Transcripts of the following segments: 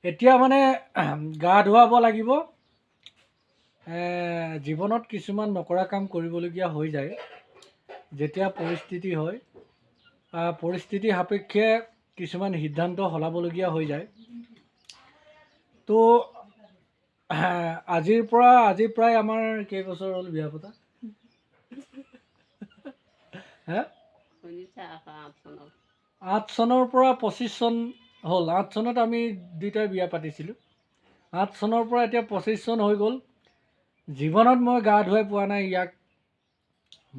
এতিয়া মানে গা ধুৱাব লাগিব। জীৱনত কিছুমান নকৰা কাম কৰিবলগীয়া হৈ যায় যেতিয়া পৰিস্থিতি হয়। পৰিস্থিতি সাপেক্ষে কিছুমান সিদ্ধান্ত সলাবলগীয়া হৈ যায়। তো আজি প্ৰায় আমাৰ কেইবছৰ হ'ল বিয়া পতা? হে 8 চনৰ পৰা 25 চন হ'ল। 8 চনত আমি দুইটাই বিয়া পাতিছিলোঁ। 8 চনৰ পৰা এতিয়া 25 চন হৈ গ'ল। জীৱনত মই গা ধুৱাই পোৱা নাই ইয়াক,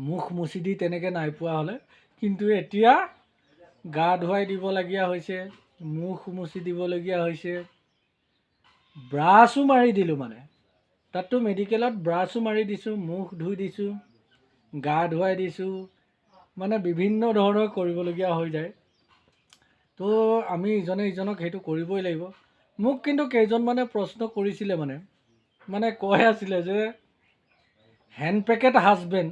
মুখ মুচি দি তেনেকৈ নাই পোৱা হ'লে। কিন্তু এতিয়া গা ধুৱাই দিবলগীয়া হৈছে, মুখ মুচি দিবলগীয়া হৈছে, ব্ৰাছো মাৰি দিলোঁ। মানে তাততো মেডিকেলত ব্ৰাছো মাৰি দিছোঁ, মুখ ধুই দিছোঁ, গা ধুৱাই দিছোঁ, মানে বিভিন্ন ধৰণৰ কৰিবলগীয়া হৈ যায়। তো আমি ইজনে সিজনক সেইটো কৰিবই লাগিব। মোক কিন্তু কেইজনমানে প্ৰশ্ন কৰিছিলে, মানে কৈ আছিলে যে হেণ্ড পেকেট হাজবেণ্ড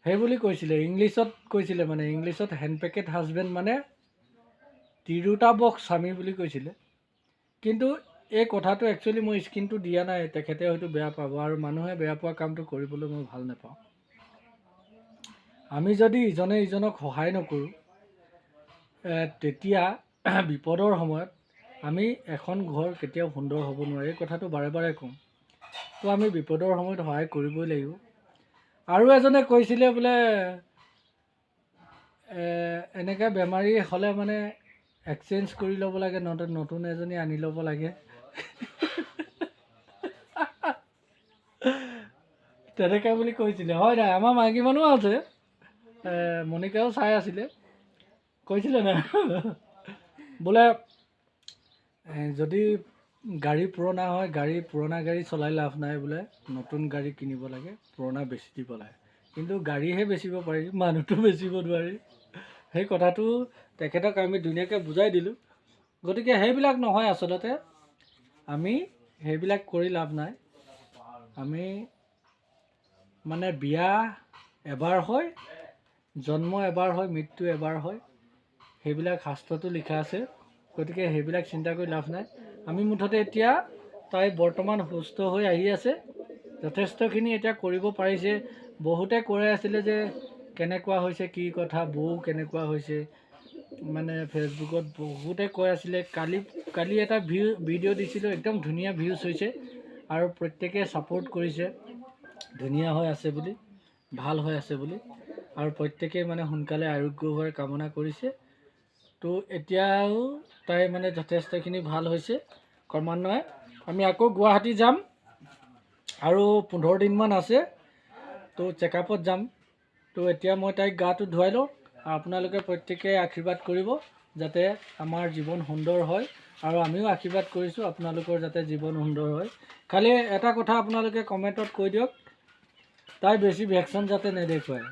সেই বুলি কৈছিলে। ইংলিছত কৈছিলে, মানে ইংলিছত হেণ্ড পেকেট হাজবেণ্ড মানে তিৰোতাবক স্বামী বুলি কৈছিলে। কিন্তু এই কথাটো একচুৱেলি মই স্ক্ৰীনটো দিয়া নাই, তেখেতে হয়তো বেয়া পাব, আৰু মানুহে বেয়া পোৱা কামটো কৰিবলৈ মই ভাল নাপাওঁ। আমি যদি ইজনে সিজনক সহায় নকৰোঁ, তেতিয়া বিপদৰ সময়ত আমি এখন ঘৰ কেতিয়াও সুন্দৰ হ'ব নোৱাৰে। এই কথাটো বাৰে বাৰে কওঁ। তো আমি বিপদৰ সময়ত সহায় কৰিবই লাগিব। আৰু এজনে কৈছিলে বোলে এনেকৈ বেমাৰী হ'লে মানে এক্সচেঞ্জ কৰি ল'ব লাগে, নতুন এজনী আনি ল'ব লাগে। তেনেকৈ বুলি কৈছিলে। হয় নাই? আমাৰ মাইকী মানুহ আছে, মণিকাও চাই আছিলে, কৈছিলে নাই বোলে যদি গাড়ী পুৰণা হয়, পুৰণা গাড়ী চলাই লাভ নাই, বোলে নতুন গাড়ী কিনিব লাগে, পুৰণা বেচি দিব লাগে। কিন্তু গাড়ীহে বেচিব পাৰি, মানুহটো বেচিব নোৱাৰি। সেই কথাটো তেখেতক আমি ধুনীয়াকৈ বুজাই দিলোঁ। গতিকে সেইবিলাক নহয়, আচলতে আমি সেইবিলাক কৰি লাভ নাই। আমি মানে বিয়া এবাৰ হয়, জন্ম এবাৰ হয়, মৃত্যু এবাৰ হয়, সেইবিলাক শাস্ত্ৰতো লিখা আছে। গতিকে সেইবিলাক চিন্তা কৰি লাভ নাই। আমি মুঠতে এতিয়া তাই বৰ্তমান সুস্থ হৈ আহি আছে, যথেষ্টখিনি এতিয়া কৰিব পাৰিছে। বহুতে কৈ আছিলে যে কেনেকুৱা হৈছে, কি কথা, বৌ কেনেকুৱা হৈছে, মানে ফেচবুকত বহুতে কৈ আছিলে। কালি এটা ভিডিঅ' দিছিলোঁ, একদম ধুনীয়া ভিউজ হৈছে, আৰু প্ৰত্যেকে ছাপোৰ্ট কৰিছে, ধুনীয়া হৈ আছে বুলি, ভাল হৈ আছে বুলি, আৰু প্ৰত্যেকেই মানে সোনকালে আৰোগ্য হোৱাৰ কামনা কৰিছে। তো এতিয়াও তাই মানে যথেষ্টখিনি ভাল হৈছে ক্ৰমান্বয়ে। আমি আকৌ গুৱাহাটী যাম, আৰু 15 দিনমান আছে, তো চেকআপত যাম। তো এতিয়া মই তাইক গাটো ধুৱাই লওঁ। আপোনালোকে প্ৰত্যেকেই আশীৰ্বাদ কৰিব যাতে আমাৰ জীৱন সুন্দৰ হয়, আৰু আমিও আশীৰ্বাদ কৰিছোঁ আপোনালোকৰ যাতে জীৱন সুন্দৰ হয়। খালি এটা কথা আপোনালোকে কমেণ্টত কৈ দিয়ক, তাই বেছি ভেকশ্যন যাতে নেদেখুৱায়।